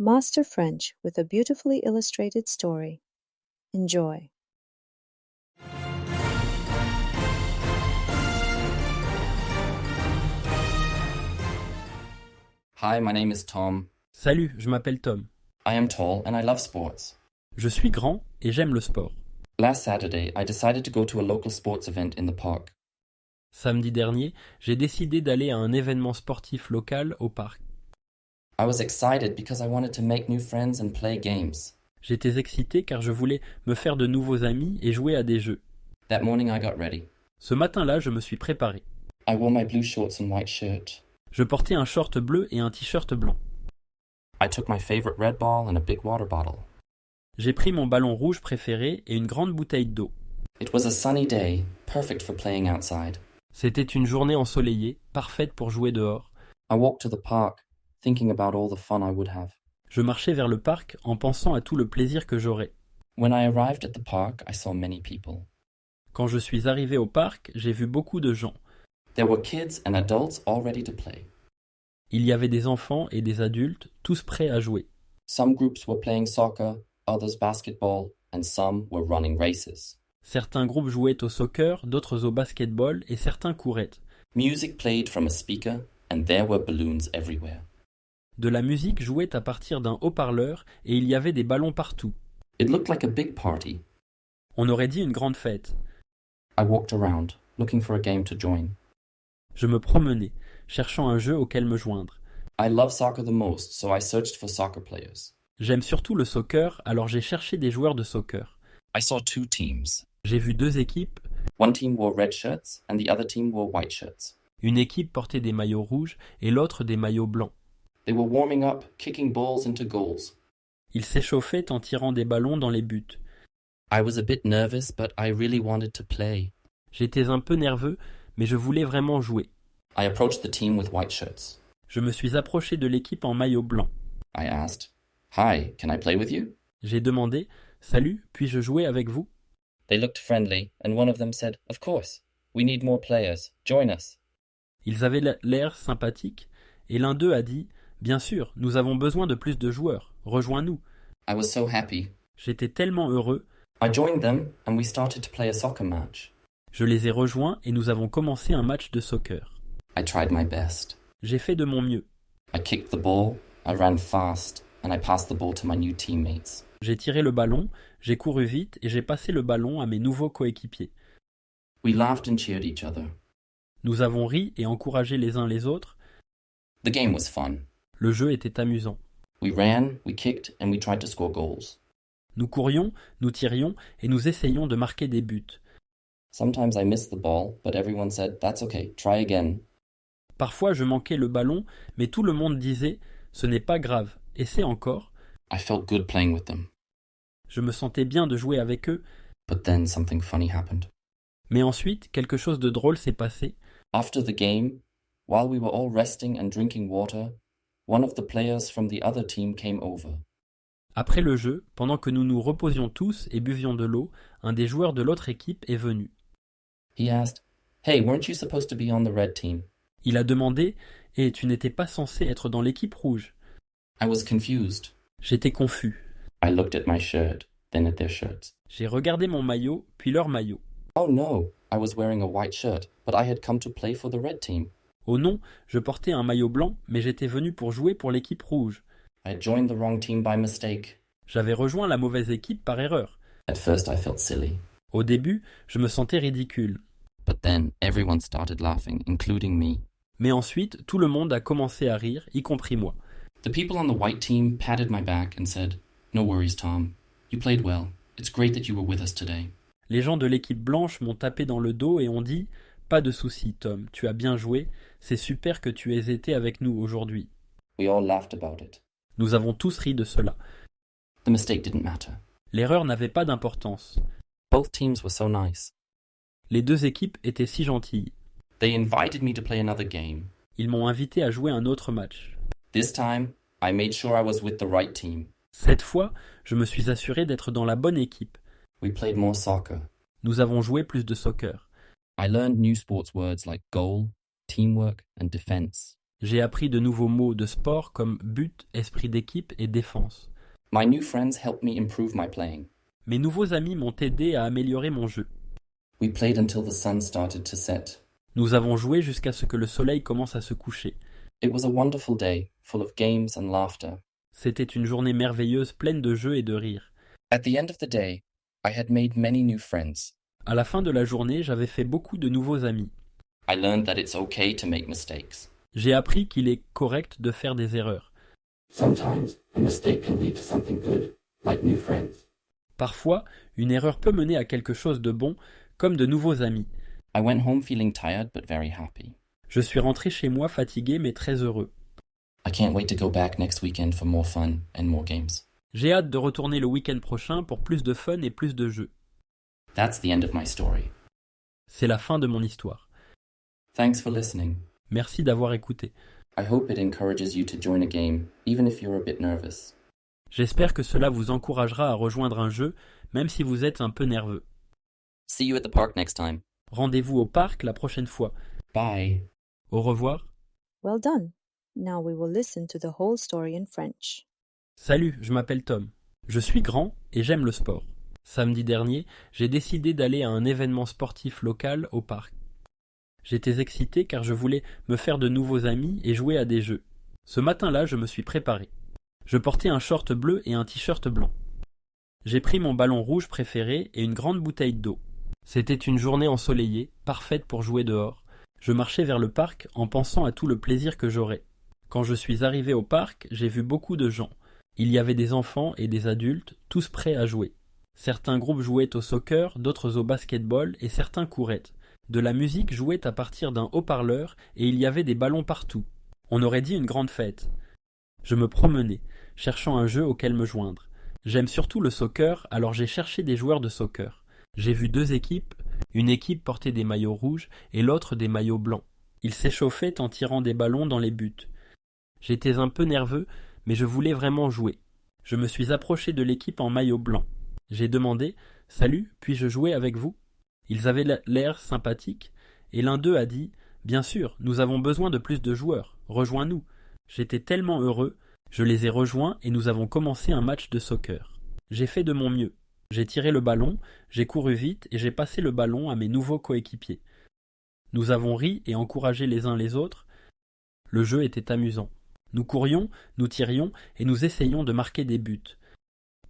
Master French with a beautifully illustrated story. Enjoy. Hi, my name is Tom. Salut, je m'appelle Tom. I am tall and I love sports. Je suis grand et j'aime le sport. Last Saturday, I decided to go to a local sports event in the park. Samedi dernier, j'ai décidé d'aller à un événement sportif local au parc. I was excited because I wanted to make new friends and play games. J'étais excité car je voulais me faire de nouveaux amis et jouer à des jeux. That morning, I got ready. Ce matin-là, je me suis préparé. I wore my blue shorts and white shirt. Je portais un short bleu et un t-shirt blanc. I took my favorite red ball and a big water bottle. J'ai pris mon ballon rouge préféré et une grande bouteille d'eau. It was a sunny day, perfect for playing outside. C'était une journée ensoleillée, parfaite pour jouer dehors. I walked to the park, thinking about all the fun I would have. Je marchais vers le parc en pensant à tout le plaisir que j'aurais. When I arrived at the park, I saw many people. Quand je suis arrivé au parc, j'ai vu beaucoup de gens. There were kids and adults all ready to play. Il y avait des enfants et des adultes, tous prêts à jouer. Some groups were playing soccer, others basketball, and some were running races. Certains groupes jouaient au soccer, d'autres au basketball et certains couraient. Music played from a speaker, and there were balloons everywhere. De la musique jouait à partir d'un haut-parleur et il y avait des ballons partout. It looked like a big party. On aurait dit une grande fête. I walked around, looking for a game to join. Je me promenais, cherchant un jeu auquel me joindre. I love soccer the most, so I searched for soccer players. J'aime surtout le soccer, alors j'ai cherché des joueurs de soccer. I saw two teams. J'ai vu deux équipes. One team wore red shirts, and the other team wore white shirts. Une équipe portait des maillots rouges et l'autre des maillots blancs. They were warming up, kicking balls into goals. Ils s'échauffaient en tirant des ballons dans les buts. I was a bit nervous, but I really wanted to play. J'étais un peu nerveux, mais je voulais vraiment jouer. I approached the team with white shirts. Je me suis approché de l'équipe en maillot blanc. I asked, "Hi, can I play with you?" J'ai demandé « Salut, puis-je jouer avec vous ?» They looked friendly, and one of them said, "Of course. We need more players. Join us." Ils avaient l'air sympathiques, et l'un d'eux a dit « Bien sûr, nous avons besoin de plus de joueurs. Rejoins-nous. » I was so happy. J'étais tellement heureux. I joined them, and we started to play a soccer match. Je les ai rejoints et nous avons commencé un match de soccer. I tried my best. J'ai fait de mon mieux. I kicked the ball, I ran fast, and I passed the ball to my new teammates. J'ai tiré le ballon, j'ai couru vite et j'ai passé le ballon à mes nouveaux coéquipiers. We laughed and cheered each other. Nous avons ri et encouragé les uns les autres. The game was fun. Le jeu était amusant. We ran, we kicked, and we tried to score goals. Nous courions, nous tirions et nous essayions de marquer des buts. Sometimes I missed the ball, but everyone said, "That's okay, try again." Parfois je manquais le ballon, mais tout le monde disait « Ce n'est pas grave, essaie encore ». I felt good playing with them. Je me sentais bien de jouer avec eux, But then something funny happened. mais ensuite quelque chose de drôle s'est passé. After the game, while we were all resting and drinking water, one of the players from the other team came over. Après le jeu, pendant que nous nous reposions tous et buvions de l'eau, un des joueurs de l'autre équipe est venu. He asked, "Hey, weren't you supposed to be on the red team?" Il a demandé « Et tu n'étais pas censé être dans l'équipe rouge ?» I was confused. J'étais confus. I looked at my shirt, then at their shirts. J'ai regardé mon maillot, puis leur maillot. Oh no, I was wearing a white shirt, but I had come to play for the red team. Oh non, je portais un maillot blanc, mais j'étais venu pour jouer pour l'équipe rouge. I had joined the wrong team by mistake. J'avais rejoint la mauvaise équipe par erreur. At first I felt silly, Au début, je me sentais ridicule. but then everyone started laughing, including me. Mais ensuite, tout le monde a commencé à rire, y compris moi. The people on the white team patted my back and said, "No worries, Tom. You played well. It's great that you were with us today." Les gens de l'équipe blanche m'ont tapé dans le dos et ont dit « Pas de souci, Tom, tu as bien joué, c'est super que tu aies été avec nous aujourd'hui. We all laughed about it. » Nous avons tous ri de cela. The mistake didn't matter. L'erreur n'avait pas d'importance. Both teams were so nice. Les deux équipes étaient si gentilles. They invited me to play another game. Ils m'ont invité à jouer un autre match. This time, I made sure I was with the right team. Cette fois, je me suis assuré d'être dans la bonne équipe. We played more soccer. Nous avons joué plus de soccer. I learned new sports words like goal, teamwork, and defense. J'ai appris de nouveaux mots de sport comme but, esprit d'équipe et défense. My new friends helped me improve my playing. Mes nouveaux amis m'ont aidé à améliorer mon jeu. We played until the sun started to set. Nous avons joué jusqu'à ce que le soleil commence à se coucher. It was a wonderful day, full of games and laughter. C'était une journée merveilleuse pleine de jeux et de rires. At the end of the day, I had made many new friends. À la fin de la journée, j'avais fait beaucoup de nouveaux amis. I learned that it's okay to make mistakes. J'ai appris qu'il est correct de faire des erreurs. Sometimes a mistake can lead to something good, like new friends. Parfois, une erreur peut mener à quelque chose de bon, comme de nouveaux amis. I went home feeling tired but very happy. Je suis rentré chez moi fatigué mais très heureux. I can't wait to go back next weekend for more fun and more games. J'ai hâte de retourner le week-end prochain pour plus de fun et plus de jeux. That's the end of my story. C'est la fin de mon histoire. Thanks for listening. Merci d'avoir écouté. I hope it encourages you to join a game, even if you're a bit nervous. J'espère que cela vous encouragera à rejoindre un jeu, même si vous êtes un peu nerveux. See you at the park next time. Rendez-vous au parc la prochaine fois. Bye. Au revoir. Well done. Now we will listen to the whole story in French. Salut, je m'appelle Tom. Je suis grand et j'aime le sport. Samedi dernier, j'ai décidé d'aller à un événement sportif local au parc. J'étais excité car je voulais me faire de nouveaux amis et jouer à des jeux. Ce matin-là, je me suis préparé. Je portais un short bleu et un t-shirt blanc. J'ai pris mon ballon rouge préféré et une grande bouteille d'eau. C'était une journée ensoleillée, parfaite pour jouer dehors. Je marchais vers le parc en pensant à tout le plaisir que j'aurais. Quand je suis arrivé au parc, j'ai vu beaucoup de gens. Il y avait des enfants et des adultes, tous prêts à jouer. Certains groupes jouaient au soccer, d'autres au basketball et certains couraient. De la musique jouait à partir d'un haut-parleur et il y avait des ballons partout. On aurait dit une grande fête. Je me promenais, cherchant un jeu auquel me joindre. J'aime surtout le soccer, alors j'ai cherché des joueurs de soccer. J'ai vu deux équipes, une équipe portait des maillots rouges et l'autre des maillots blancs. Ils s'échauffaient en tirant des ballons dans les buts. J'étais un peu nerveux, mais je voulais vraiment jouer. Je me suis approché de l'équipe en maillot blanc. J'ai demandé « Salut, puis-je jouer avec vous ?» Ils avaient l'air sympathiques, et l'un d'eux a dit « Bien sûr, nous avons besoin de plus de joueurs, rejoins-nous ». J'étais tellement heureux, je les ai rejoints et nous avons commencé un match de soccer. J'ai fait de mon mieux. J'ai tiré le ballon, j'ai couru vite et j'ai passé le ballon à mes nouveaux coéquipiers. Nous avons ri et encouragé les uns les autres. Le jeu était amusant. Nous courions, nous tirions et nous essayions de marquer des buts.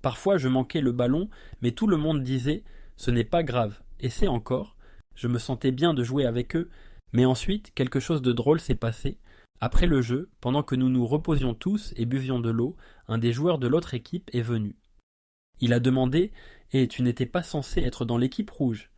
Parfois je manquais le ballon, mais tout le monde disait « Ce n'est pas grave, essaie encore ». Je me sentais bien de jouer avec eux, mais ensuite quelque chose de drôle s'est passé. Après le jeu, pendant que nous nous reposions tous et buvions de l'eau, un des joueurs de l'autre équipe est venu. Il a demandé « Et tu n'étais pas censé être dans l'équipe rouge ?»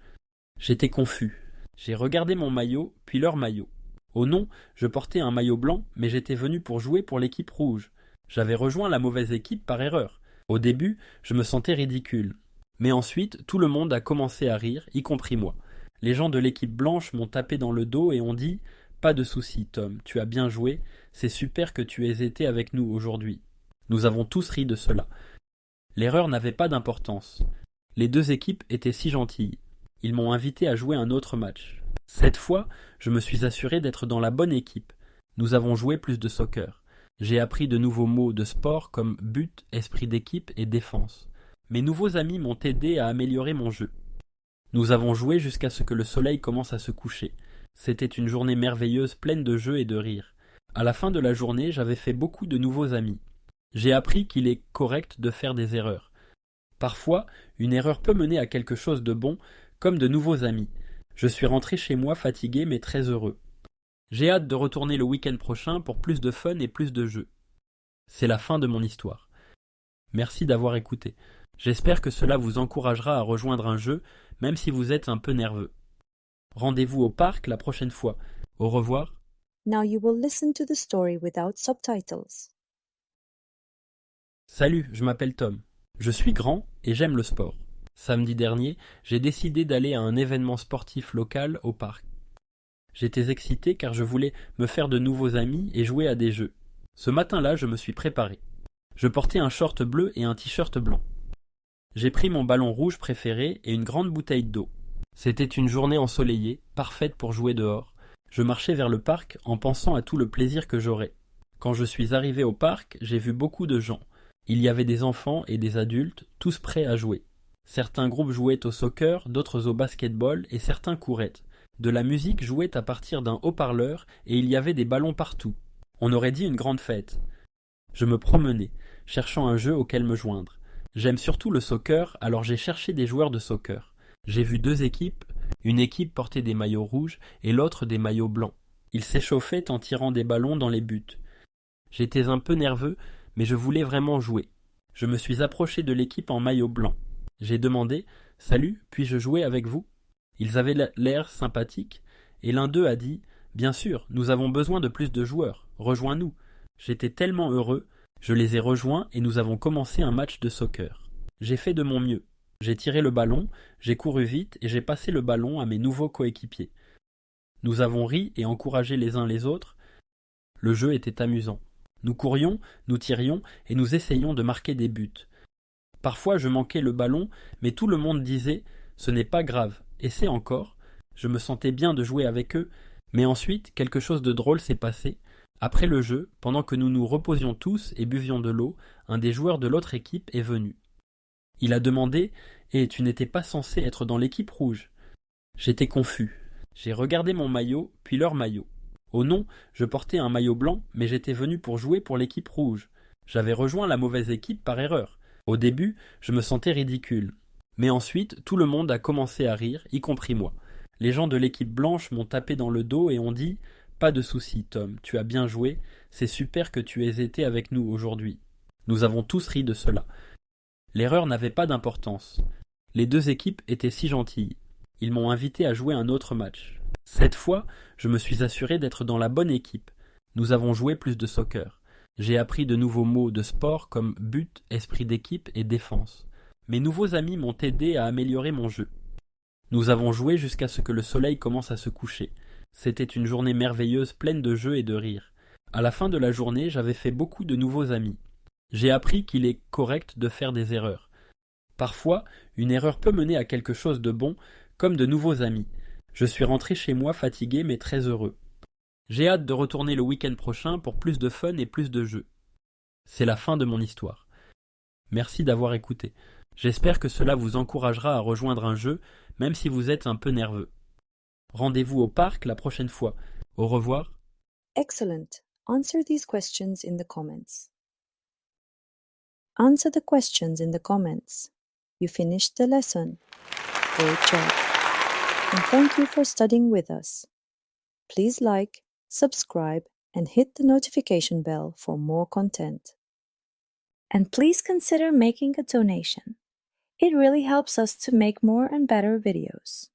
J'étais confus. J'ai regardé mon maillot, puis leur maillot. Oh non, je portais un maillot blanc, mais j'étais venu pour jouer pour l'équipe rouge. J'avais rejoint la mauvaise équipe par erreur. Au début, je me sentais ridicule. Mais ensuite, tout le monde a commencé à rire, y compris moi. Les gens de l'équipe blanche m'ont tapé dans le dos et ont dit « Pas de souci, Tom, tu as bien joué, c'est super que tu aies été avec nous aujourd'hui. » Nous avons tous ri de cela. L'erreur n'avait pas d'importance. Les deux équipes étaient si gentilles. Ils m'ont invité à jouer un autre match. Cette fois, je me suis assuré d'être dans la bonne équipe. Nous avons joué plus de soccer. J'ai appris de nouveaux mots de sport comme but, esprit d'équipe et défense. Mes nouveaux amis m'ont aidé à améliorer mon jeu. Nous avons joué jusqu'à ce que le soleil commence à se coucher. C'était une journée merveilleuse pleine de jeux et de rires. À la fin de la journée, j'avais fait beaucoup de nouveaux amis. J'ai appris qu'il est correct de faire des erreurs. Parfois, une erreur peut mener à quelque chose de bon, comme de nouveaux amis. Je suis rentré chez moi fatigué mais très heureux. J'ai hâte de retourner le week-end prochain pour plus de fun et plus de jeux. C'est la fin de mon histoire. Merci d'avoir écouté. J'espère que cela vous encouragera à rejoindre un jeu, même si vous êtes un peu nerveux. Rendez-vous au parc la prochaine fois. Au revoir. Now you will listen to the story without subtitles. Salut, je m'appelle Tom. Je suis grand et j'aime le sport. Samedi dernier, j'ai décidé d'aller à un événement sportif local au parc. J'étais excité car je voulais me faire de nouveaux amis et jouer à des jeux. Ce matin-là, je me suis préparé. Je portais un short bleu et un t-shirt blanc. J'ai pris mon ballon rouge préféré et une grande bouteille d'eau. C'était une journée ensoleillée, parfaite pour jouer dehors. Je marchais vers le parc en pensant à tout le plaisir que j'aurais. Quand je suis arrivé au parc, j'ai vu beaucoup de gens. Il y avait des enfants et des adultes, tous prêts à jouer. Certains groupes jouaient au soccer, d'autres au basketball et certains couraient. De la musique jouait à partir d'un haut-parleur et il y avait des ballons partout. On aurait dit une grande fête. Je me promenais, cherchant un jeu auquel me joindre. J'aime surtout le soccer, alors j'ai cherché des joueurs de soccer. J'ai vu deux équipes, une équipe portait des maillots rouges et l'autre des maillots blancs. Ils s'échauffaient en tirant des ballons dans les buts. J'étais un peu nerveux, mais je voulais vraiment jouer. Je me suis approché de l'équipe en maillot blanc. J'ai demandé « Salut, puis-je jouer avec vous ?» Ils avaient l'air sympathiques, et l'un d'eux a dit « Bien sûr, nous avons besoin de plus de joueurs, rejoins-nous ». J'étais tellement heureux, je les ai rejoints et nous avons commencé un match de soccer. J'ai fait de mon mieux. J'ai tiré le ballon, j'ai couru vite et j'ai passé le ballon à mes nouveaux coéquipiers. Nous avons ri et encouragé les uns les autres. Le jeu était amusant. Nous courions, nous tirions et nous essayions de marquer des buts. Parfois je manquais le ballon, mais tout le monde disait « Ce n'est pas grave, essaie encore ». Je me sentais bien de jouer avec eux, mais ensuite quelque chose de drôle s'est passé. Après le jeu, pendant que nous nous reposions tous et buvions de l'eau, un des joueurs de l'autre équipe est venu. Il a demandé « Eh, tu n'étais pas censé être dans l'équipe rouge ?» J'étais confus. J'ai regardé mon maillot, puis leur maillot. Oh non, je portais un maillot blanc, mais j'étais venu pour jouer pour l'équipe rouge. J'avais rejoint la mauvaise équipe par erreur. Au début, je me sentais ridicule. Mais ensuite, tout le monde a commencé à rire, y compris moi. Les gens de l'équipe blanche m'ont tapé dans le dos et ont dit « Pas de souci, Tom, tu as bien joué, c'est super que tu aies été avec nous aujourd'hui. » Nous avons tous ri de cela. L'erreur n'avait pas d'importance. Les deux équipes étaient si gentilles. Ils m'ont invité à jouer un autre match. Cette fois, je me suis assuré d'être dans la bonne équipe. Nous avons joué plus de soccer. J'ai appris de nouveaux mots de sport comme but, esprit d'équipe et défense. Mes nouveaux amis m'ont aidé à améliorer mon jeu. Nous avons joué jusqu'à ce que le soleil commence à se coucher. C'était une journée merveilleuse pleine de jeux et de rires. À la fin de la journée, j'avais fait beaucoup de nouveaux amis. J'ai appris qu'il est correct de faire des erreurs. Parfois, une erreur peut mener à quelque chose de bon, comme de nouveaux amis. Je suis rentré chez moi fatigué mais très heureux. J'ai hâte de retourner le week-end prochain pour plus de fun et plus de jeux. C'est la fin de mon histoire. Merci d'avoir écouté. J'espère que cela vous encouragera à rejoindre un jeu, même si vous êtes un peu nerveux. Rendez-vous au parc la prochaine fois. Au revoir. Excellent. Answer these questions in the comments. Answer the questions in the comments. You finished the lesson. Great job. And thank you for studying with us. Please like, subscribe, and hit the notification bell for more content. And please consider making a donation. It really helps us to make more and better videos.